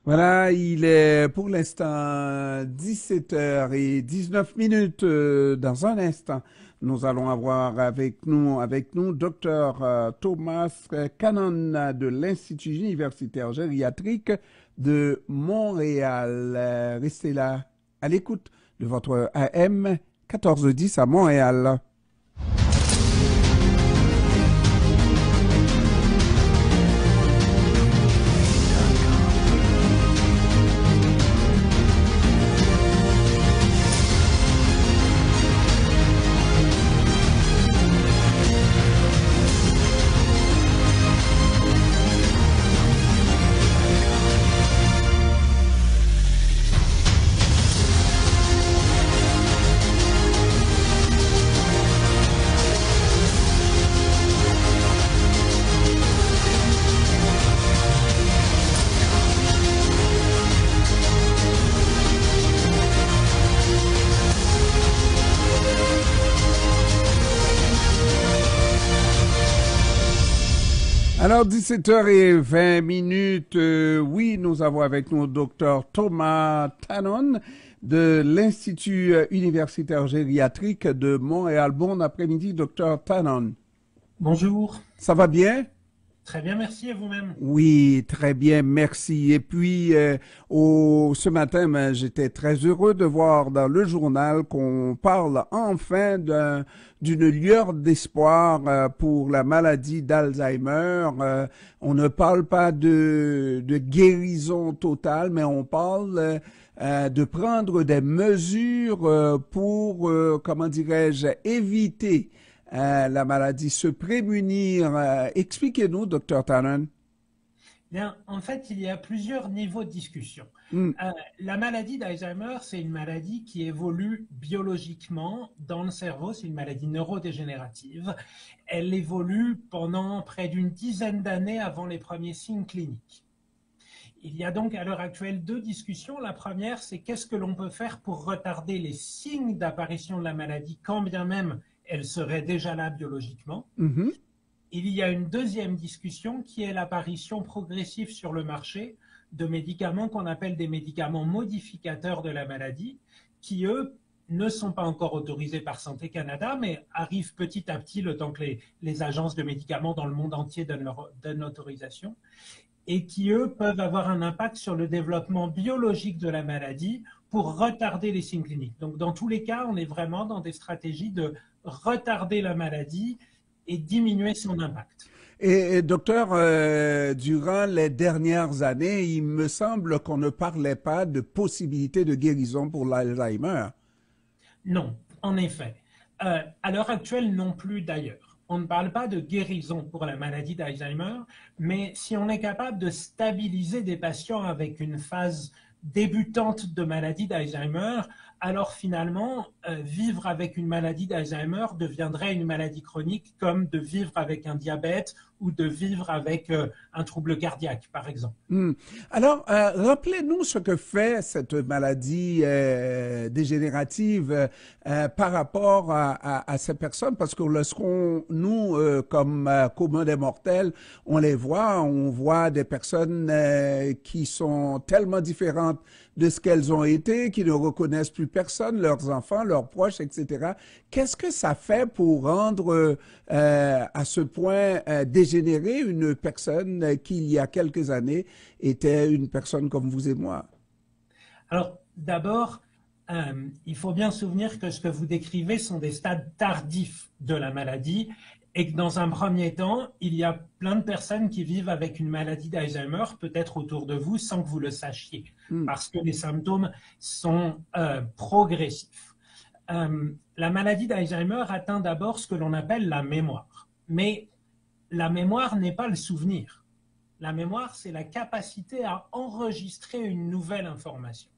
Voilà, il est pour l'instant 17h19. Dans un instant, nous allons avoir avec nous Dr Thomas Cannon de l'Institut universitaire gériatrique de Montréal. Restez là à l'écoute de votre AM 1410 à Montréal. Alors, 17h20, oui, nous avons avec nous Dr Thomas Tanon de l'Institut universitaire gériatrique de Montréal. Bon après-midi, Dr Tanon. Bonjour. Ça va bien? Très bien, merci et vous-même. Oui, très bien, merci. Et puis, ce matin, j'étais très heureux de voir dans le journal qu'on parle enfin d'une lueur d'espoir pour la maladie d'Alzheimer. On ne parle pas de guérison totale, mais on parle de prendre des mesures pour, comment dirais-je, éviter la maladie, se prémunir. Expliquez-nous, docteur Tannen. Bien, en fait, il y a plusieurs niveaux de discussion. Mm. La maladie d'Alzheimer, c'est une maladie qui évolue biologiquement dans le cerveau, c'est une maladie neurodégénérative. Elle évolue pendant près d'une dizaine d'années avant les premiers signes cliniques. Il y a donc à l'heure actuelle deux discussions. La première, c'est qu'est-ce que l'on peut faire pour retarder les signes d'apparition de la maladie, quand bien même elle serait déjà là biologiquement. Mm-hmm. Il y a une deuxième discussion qui est l'apparition progressive sur le marché de médicaments qu'on appelle des médicaments modificateurs de la maladie, qui eux ne sont pas encore autorisés par Santé Canada, mais arrivent petit à petit le temps que les agences de médicaments dans le monde entier donnent l'autorisation, et qui eux peuvent avoir un impact sur le développement biologique de la maladie pour retarder les signes cliniques. Donc dans tous les cas, on est vraiment dans des stratégies de retarder la maladie et diminuer son impact. Et docteur, durant les dernières années, il me semble qu'on ne parlait pas de possibilité de guérison pour l'Alzheimer. Non, en effet. À l'heure actuelle, non plus d'ailleurs. On ne parle pas de guérison pour la maladie d'Alzheimer, mais si on est capable de stabiliser des patients avec une phase débutante de maladie d'Alzheimer, alors finalement, vivre avec une maladie d'Alzheimer deviendrait une maladie chronique comme de vivre avec un diabète ou de vivre avec un trouble cardiaque, par exemple. Hmm. Alors, rappelez-nous ce que fait cette maladie dégénérative par rapport à ces personnes, parce que lorsqu'on, nous, comme commun des mortels, on voit des personnes qui sont tellement différentes de ce qu'elles ont été, qui ne reconnaissent plus personne, leurs enfants, leurs proches, etc. Qu'est-ce que ça fait pour rendre à ce point dégénérée une personne qui, il y a quelques années, était une personne comme vous et moi? Alors, d'abord, il faut bien se souvenir que ce que vous décrivez sont des stades tardifs de la maladie et que dans un premier temps, il y a plein de personnes qui vivent avec une maladie d'Alzheimer, peut-être autour de vous, sans que vous le sachiez, Hmm. parce que les symptômes sont progressifs. La maladie d'Alzheimer atteint d'abord ce que l'on appelle la mémoire. Mais la mémoire n'est pas le souvenir. La mémoire, c'est la capacité à enregistrer une nouvelle information.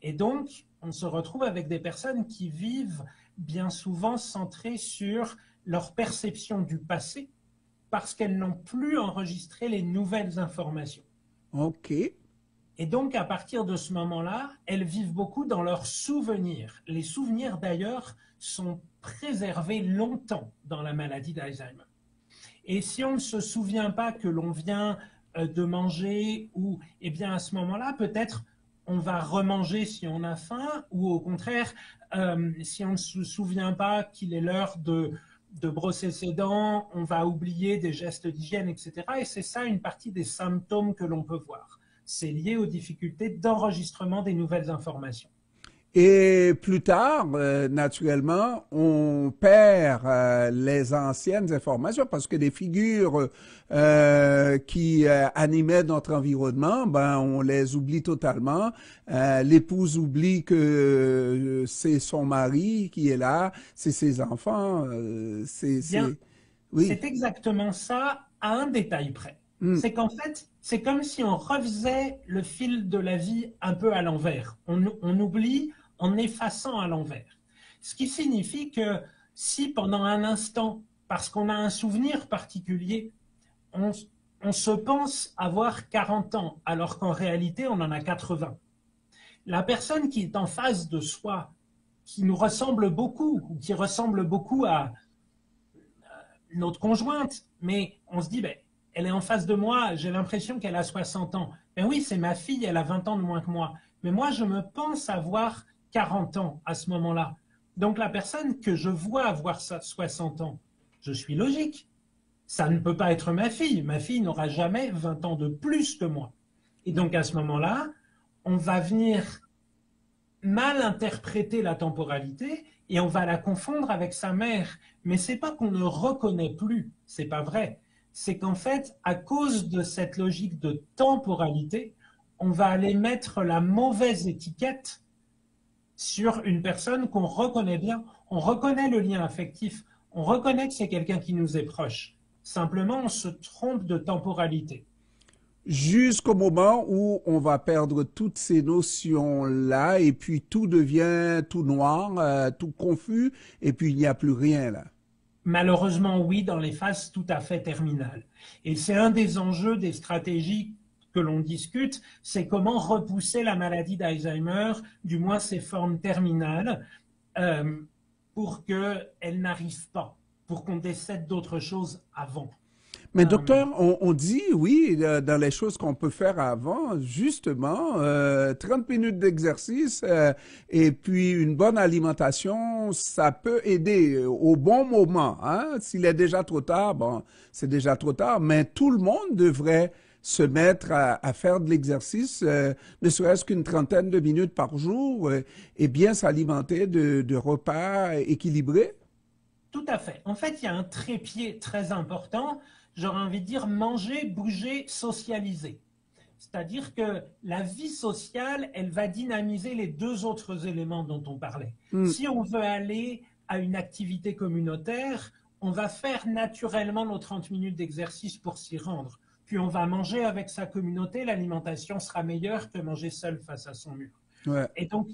Et donc, on se retrouve avec des personnes qui vivent bien souvent centrées sur leur perception du passé parce qu'elles n'ont plus enregistré les nouvelles informations. OK. Et donc, à partir de ce moment-là, elles vivent beaucoup dans leurs souvenirs. Les souvenirs, d'ailleurs, sont préservés longtemps dans la maladie d'Alzheimer. Et si on ne se souvient pas que l'on vient de manger, ou eh bien à ce moment-là, peut-être on va remanger si on a faim, ou au contraire, si on ne se souvient pas qu'il est l'heure de brosser ses dents, on va oublier des gestes d'hygiène, etc. Et c'est ça une partie des symptômes que l'on peut voir. C'est lié aux difficultés d'enregistrement des nouvelles informations. Et plus tard, naturellement, on perd les anciennes informations parce que des figures qui animaient notre environnement, ben on les oublie totalement. L'épouse oublie que c'est son mari qui est là, c'est ses enfants. Bien, Oui. c'est exactement ça à un détail près. Hmm. C'est qu'en fait, c'est comme si on refaisait le fil de la vie un peu à l'envers. On oublie en effaçant à l'envers. Ce qui signifie que si pendant un instant, parce qu'on a un souvenir particulier, on, on se pense avoir 40 ans, alors qu'en réalité, on en a 80. La personne qui est en face de soi, qui nous ressemble beaucoup, ou qui ressemble beaucoup à notre conjointe, mais on se dit, ben, elle est en face de moi, j'ai l'impression qu'elle a 60 ans. Ben oui, c'est ma fille, elle a 20 ans de moins que moi. Mais moi, je me pense avoir 40 ans à ce moment-là. Donc la personne que je vois avoir 60 ans, je suis logique. Ça ne peut pas être ma fille. Ma fille n'aura jamais 20 ans de plus que moi. Et donc à ce moment-là, on va venir mal interpréter la temporalité et on va la confondre avec sa mère. Mais c'est pas qu'on ne reconnaît plus, c'est pas vrai. C'est qu'en fait, à cause de cette logique de temporalité, on va aller mettre la mauvaise étiquette sur une personne qu'on reconnaît bien. On reconnaît le lien affectif, on reconnaît que c'est quelqu'un qui nous est proche. Simplement, on se trompe de temporalité. Jusqu'au moment où on va perdre toutes ces notions-là et puis tout devient tout noir, tout confus et puis il n'y a plus rien là. Malheureusement, oui, dans les phases tout à fait terminales. Et c'est un des enjeux des stratégies que l'on discute, c'est comment repousser la maladie d'Alzheimer, du moins ses formes terminales, euh, pour qu'elle n'arrive pas, pour qu'on décède d'autres choses avant. Mais Euh, docteur, on dit, oui, dans les choses qu'on peut faire avant, justement, 30 minutes d'exercice et puis une bonne alimentation, ça peut aider au bon moment. Hein? S'il est déjà trop tard, bon, c'est déjà trop tard, mais tout le monde devrait se mettre à faire de l'exercice, ne serait-ce qu'une trentaine de minutes par jour, et bien s'alimenter de repas équilibrés. Tout à fait. En fait, il y a un trépied très important. J'aurais envie de dire manger, bouger, socialiser. C'est-à-dire que la vie sociale, elle va dynamiser les deux autres éléments dont on parlait. Hmm. Si on veut aller à une activité communautaire, on va faire naturellement nos 30 minutes d'exercice pour s'y rendre. Puis on va manger avec sa communauté, l'alimentation sera meilleure que manger seul face à son mur. Ouais. Et donc,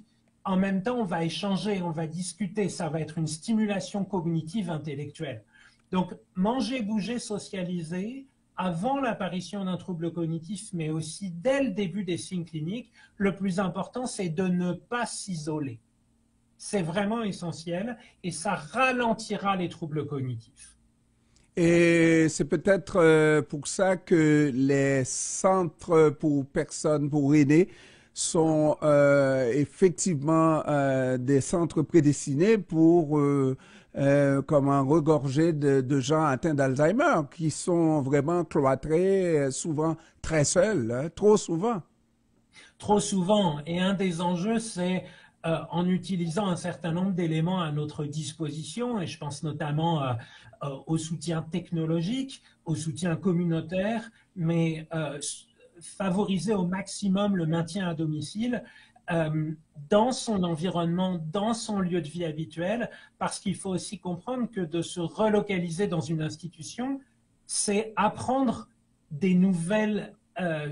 en même temps, on va échanger, on va discuter, ça va être une stimulation cognitive intellectuelle. Donc, manger, bouger, socialiser, avant l'apparition d'un trouble cognitif, mais aussi dès le début des signes cliniques, le plus important, c'est de ne pas s'isoler. C'est vraiment essentiel et ça ralentira les troubles cognitifs. Et c'est peut-être pour ça que les centres pour personnes, pour aînés, sont effectivement des centres prédestinés pour comment regorger de gens atteints d'Alzheimer, qui sont vraiment cloîtrés, souvent très seuls, hein, trop souvent. Trop souvent. Et un des enjeux, c'est en utilisant un certain nombre d'éléments à notre disposition, et je pense notamment au soutien technologique, au soutien communautaire, mais favoriser au maximum le maintien à domicile dans son environnement, dans son lieu de vie habituel, parce qu'il faut aussi comprendre que de se relocaliser dans une institution, c'est apprendre des nouvelles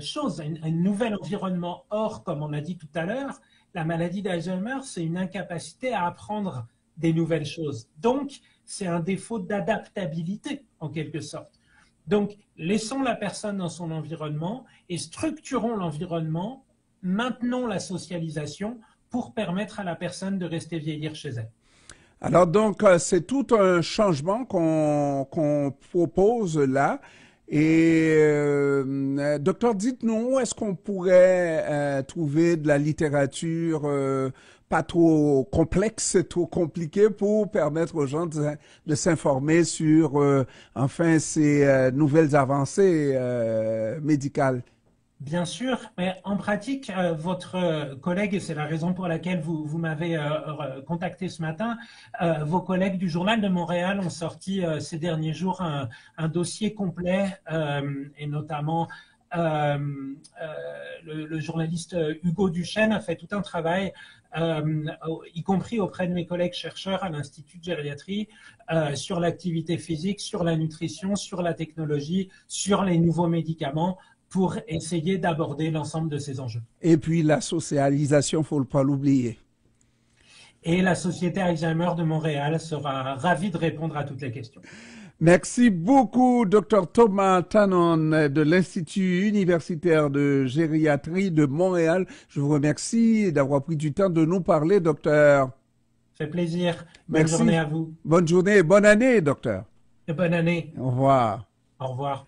choses, un nouvel environnement. Or, comme on a dit tout à l'heure, la maladie d'Alzheimer, c'est une incapacité à apprendre des nouvelles choses. Donc, c'est un défaut d'adaptabilité, en quelque sorte. Donc, laissons la personne dans son environnement et structurons l'environnement, maintenons la socialisation pour permettre à la personne de rester vieillir chez elle. Alors donc, c'est tout un changement qu'on propose là. Et docteur, dites-nous, où est-ce qu'on pourrait trouver de la littérature pas trop complexe, trop compliquée pour permettre aux gens de s'informer sur enfin ces nouvelles avancées médicales? Bien sûr, mais en pratique, votre collègue, et c'est la raison pour laquelle vous m'avez contacté ce matin, vos collègues du Journal de Montréal ont sorti ces derniers jours un dossier complet, et notamment le journaliste Hugo Duchesne a fait tout un travail, y compris auprès de mes collègues chercheurs à l'Institut de gériatrie, sur l'activité physique, sur la nutrition, sur la technologie, sur les nouveaux médicaments, pour essayer d'aborder l'ensemble de ces enjeux. Et puis la socialisation, faut pas l'oublier. Et la Société Alzheimer de Montréal sera ravie de répondre à toutes les questions. Merci beaucoup, Dr Thomas Tanon de l'Institut universitaire de gériatrie de Montréal. Je vous remercie d'avoir pris du temps de nous parler, docteur. Ça fait plaisir. Bonne Merci. journée à vous. Bonne journée et bonne année, docteur. Et bonne année. Au revoir. Au revoir.